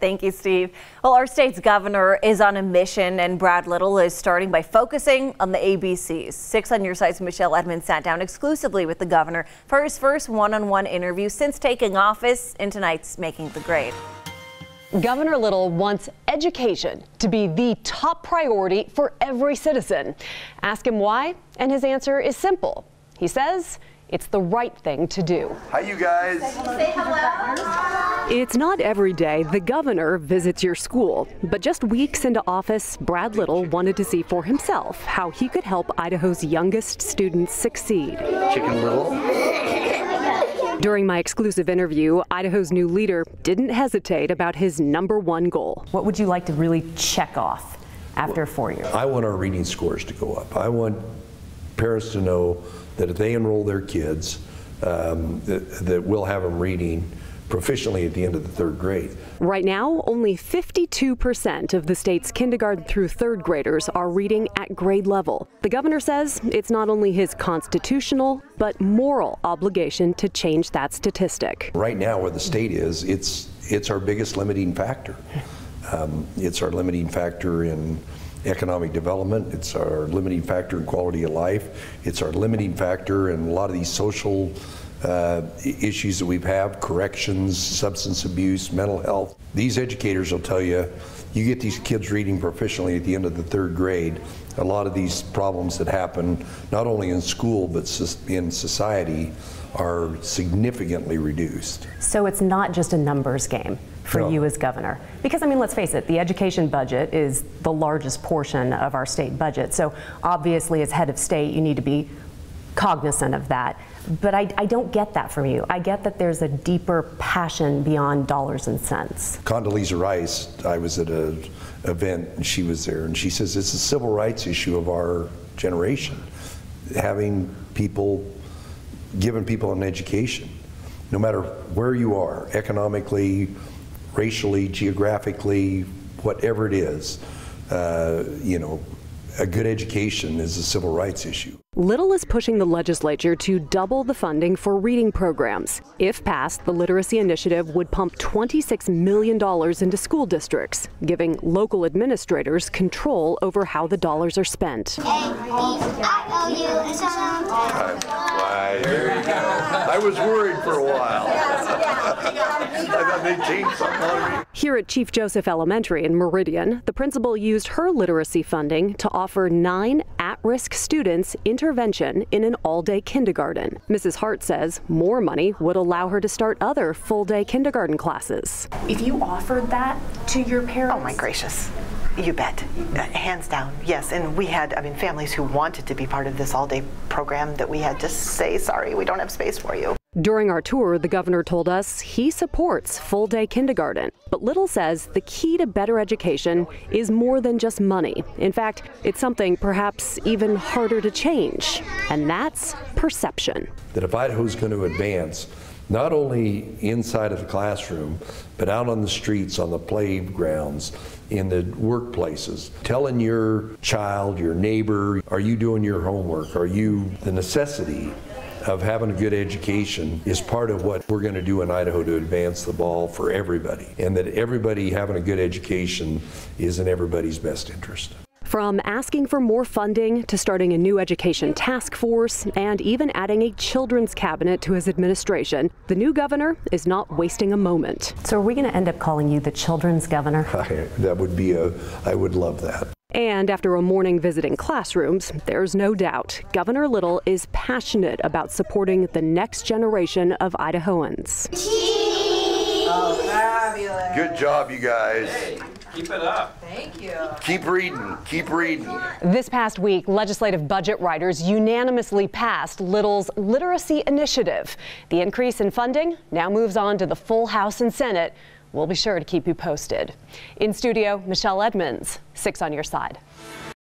Thank you, Steve. Well, our state's governor is on a mission, and Brad Little is starting by focusing on the ABCs. 6 on Your Side's Michelle Edmonds sat down exclusively with the governor for his first one-on-one interview since taking office in tonight's Making the Grade. Governor Little wants education to be the top priority for every citizen. Ask him why, and his answer is simple. He says it's the right thing to do. Hi, you guys. Say hello. It's not every day the governor visits your school, but just weeks into office, Brad Little wanted to see for himself how he could help Idaho's youngest students succeed. Chicken Little. During my exclusive interview, Idaho's new leader didn't hesitate about his #1 goal. What would you like to really check off after 4 years? I want our reading scores to go up. I want parents to know that if they enroll their kids, that we'll have them reading proficiently at the end of the 3rd grade. Right now, only 52% of the state's kindergarten through 3rd graders are reading at grade level. The governor says it's not only his constitutional, but moral obligation to change that statistic. Right now, where the state is, it's our biggest limiting factor. It's our limiting factor in economic development. It's our limiting factor in quality of life. It's our limiting factor in a lot of these social issues that we have, corrections, substance abuse, mental health. These educators will tell you, you get these kids reading proficiently at the end of the 3rd grade, a lot of these problems that happen not only in school but in society are significantly reduced. So it's not just a numbers game for you as governor. Because, I mean, let's face it, the education budget is the largest portion of our state budget. So obviously, as head of state, you need to be cognizant of that. But I don't get that from you. I get that there's a deeper passion beyond dollars and cents. Condoleezza Rice, I was at an event and she was there, and she says it's a civil rights issue of our generation. Giving people an education, no matter where you are, economically, racially, geographically, whatever it is, a good education is a civil rights issue. Little is pushing the legislature to double the funding for reading programs. If passed, the literacy initiative would pump $26 million into school districts, giving local administrators control over how the dollars are spent. There you go. I was worried for a while. I thought they changed something on me. Here at Chief Joseph Elementary in Meridian, the principal used her literacy funding to offer 9 at-risk students intervention in an all-day kindergarten. Mrs. Hart says more money would allow her to start other full-day kindergarten classes. If you offered that to your parents? Oh my gracious. You bet. Hands down, yes. And we had, families who wanted to be part of this all-day program that we had to say, sorry, we don't have space for you. During our tour, the governor told us he supports full-day kindergarten. But Little says the key to better education is more than just money. In fact, it's something perhaps even harder to change, and that's perception. That if Idaho's going to advance, not only inside of the classroom, but out on the streets, on the playgrounds, in the workplaces, telling your child, your neighbor, are you doing your homework? The necessity of having a good education is part of what we're going to do in Idaho to advance the ball for everybody, and that everybody having a good education is in everybody's best interest. From asking for more funding to starting a new education task force and even adding a children's cabinet to his administration, the new governor is not wasting a moment. So are we going to end up calling you the children's governor? I would love that. And after a morning visiting classrooms, there's no doubt Governor Little is passionate about supporting the next generation of Idahoans. Oh, fabulous. Good job, you guys. Hey, keep it up. Thank you. Keep reading. Keep reading. This past week, legislative budget writers unanimously passed Little's literacy initiative. The increase in funding now moves on to the full House and Senate. We'll be sure to keep you posted. In studio, Michelle Edmonds, 6 on Your Side.